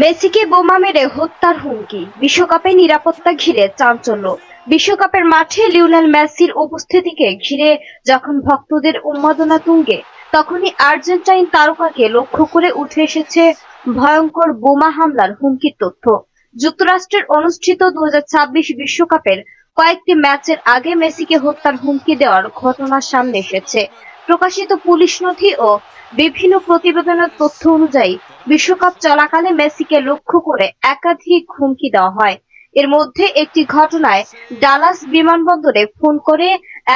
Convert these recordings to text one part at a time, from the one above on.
মেসিকে বোমা মেরে হত্যার হুমকি, বিশ্বকাপে নিরাপত্তা ঘিরে চাঞ্চল্য। বিশ্বকাপের মাঠে লিওনেল মেসির উপস্থিতিকে ঘিরে যখন ভক্তদের উন্মাদনা তুঙ্গে, তখনই আর্জেন্টাইন তারকাকে লক্ষ্য করে উঠে এসেছে ভয়ঙ্কর বোমা হামলার হুমকির তথ্য। যুক্তরাষ্ট্রের অনুষ্ঠিত 2026 বিশ্বকাপের কয়েকটি ম্যাচের আগে মেসিকে হত্যার হুমকি দেওয়ার ঘটনা সামনে এসেছে। প্রকাশিত পুলিশ নথি ও বিভিন্ন প্রতিবেদনের তথ্য অনুযায়ী বিশ্বকাপ চলাকালে মেসিকে লক্ষ্য করে একাধিক হুমকি দেওয়া হয়। এর মধ্যে একটি ঘটনায় ডালাস বিমানবন্দরে ফোন করে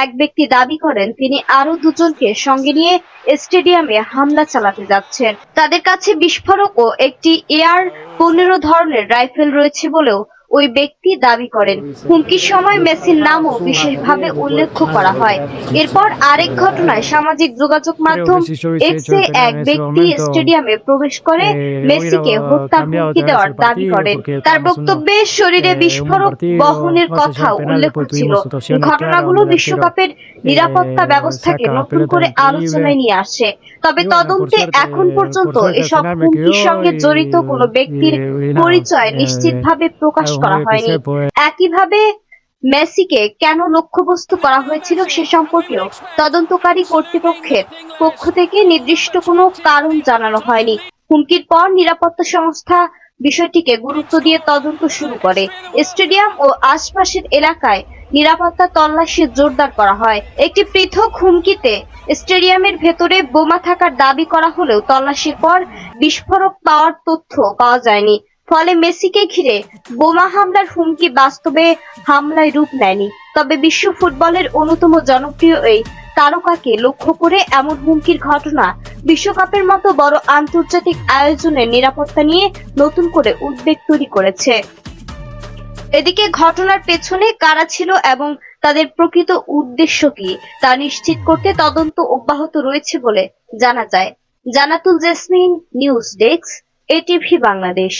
এক ব্যক্তি দাবি করেন তিনি আরো দুজনকে সঙ্গে নিয়ে স্টেডিয়ামে হামলা চালাতে যাচ্ছেন। তাদের কাছে বিস্ফোরক ও একটি AR-15 ধরনের রাইফেল রয়েছে বলেও ওই ব্যক্তি দাবি করেন। হুমকির সময় মেসির নামও বিশেষভাবে উল্লেখ করা হয়। এরপর আরেক ঘটনায় সামাজিক যোগাযোগ মাধ্যম এক্সে এক ব্যক্তি স্টেডিয়ামে প্রবেশ করে মেসিকে হত্যার হুমকি দেওয়ার দাবি করেন। তার বক্তব্যে শরীরে বিস্ফোরক বহনের কথাও উল্লেখ ছিল। ঘটনাগুলো বিশ্বকাপের নিরাপত্তা ব্যবস্থাকে নতুন করে আলোচনায় নিয়ে আসে। তবে তদন্তে এখন পর্যন্ত এসব হুমকির সঙ্গে জড়িত কোনো ব্যক্তির পরিচয় নিশ্চিতভাবে প্রকাশ করা হয়নি। একইভাবে মেসিকে কেন লক্ষ্যবস্তু করা হয়েছিল সে সম্পর্কেও তদন্তকারী কর্তৃপক্ষের পক্ষ থেকে নির্দিষ্ট কোনো কারণ জানানো হয়নি। হুমকির পর নিরাপত্তা সংস্থা বিষয়টিকে গুরুত্ব দিয়ে তদন্ত শুরু করে। স্টেডিয়াম ও আশপাশের এলাকায় নিরাপত্তা তল্লাশি জোরদার করা হয়। একটি পৃথক হুমকিতে স্টেডিয়ামের ভেতরে বোমা থাকার দাবি করা হলেও তল্লাশির পর বিস্ফোরক পাওয়ার তথ্য পাওয়া যায়নি। ফলে মেসিকে ঘিরে বোমা হামলার হুমকি বাস্তবে হামলায় রূপ নেয়নি। তবে বিশ্ব ফুটবলের অন্যতম জনপ্রিয় এই তারকাকে লক্ষ্য করে এমন হুমকির ঘটনা বিশ্বকাপের মতো বড় আন্তর্জাতিক আয়োজনের নিরাপত্তা নিয়ে নতুন করে উদ্বেগ তৈরি করেছে। এদিকে ঘটনার পেছনে কারা ছিল এবং তাদের প্রকৃত উদ্দেশ্য কি তা নিশ্চিত করতে তদন্ত অব্যাহত রয়েছে বলে জানা যায়। Jannatul jasmine, news desk, ATV Bangladesh.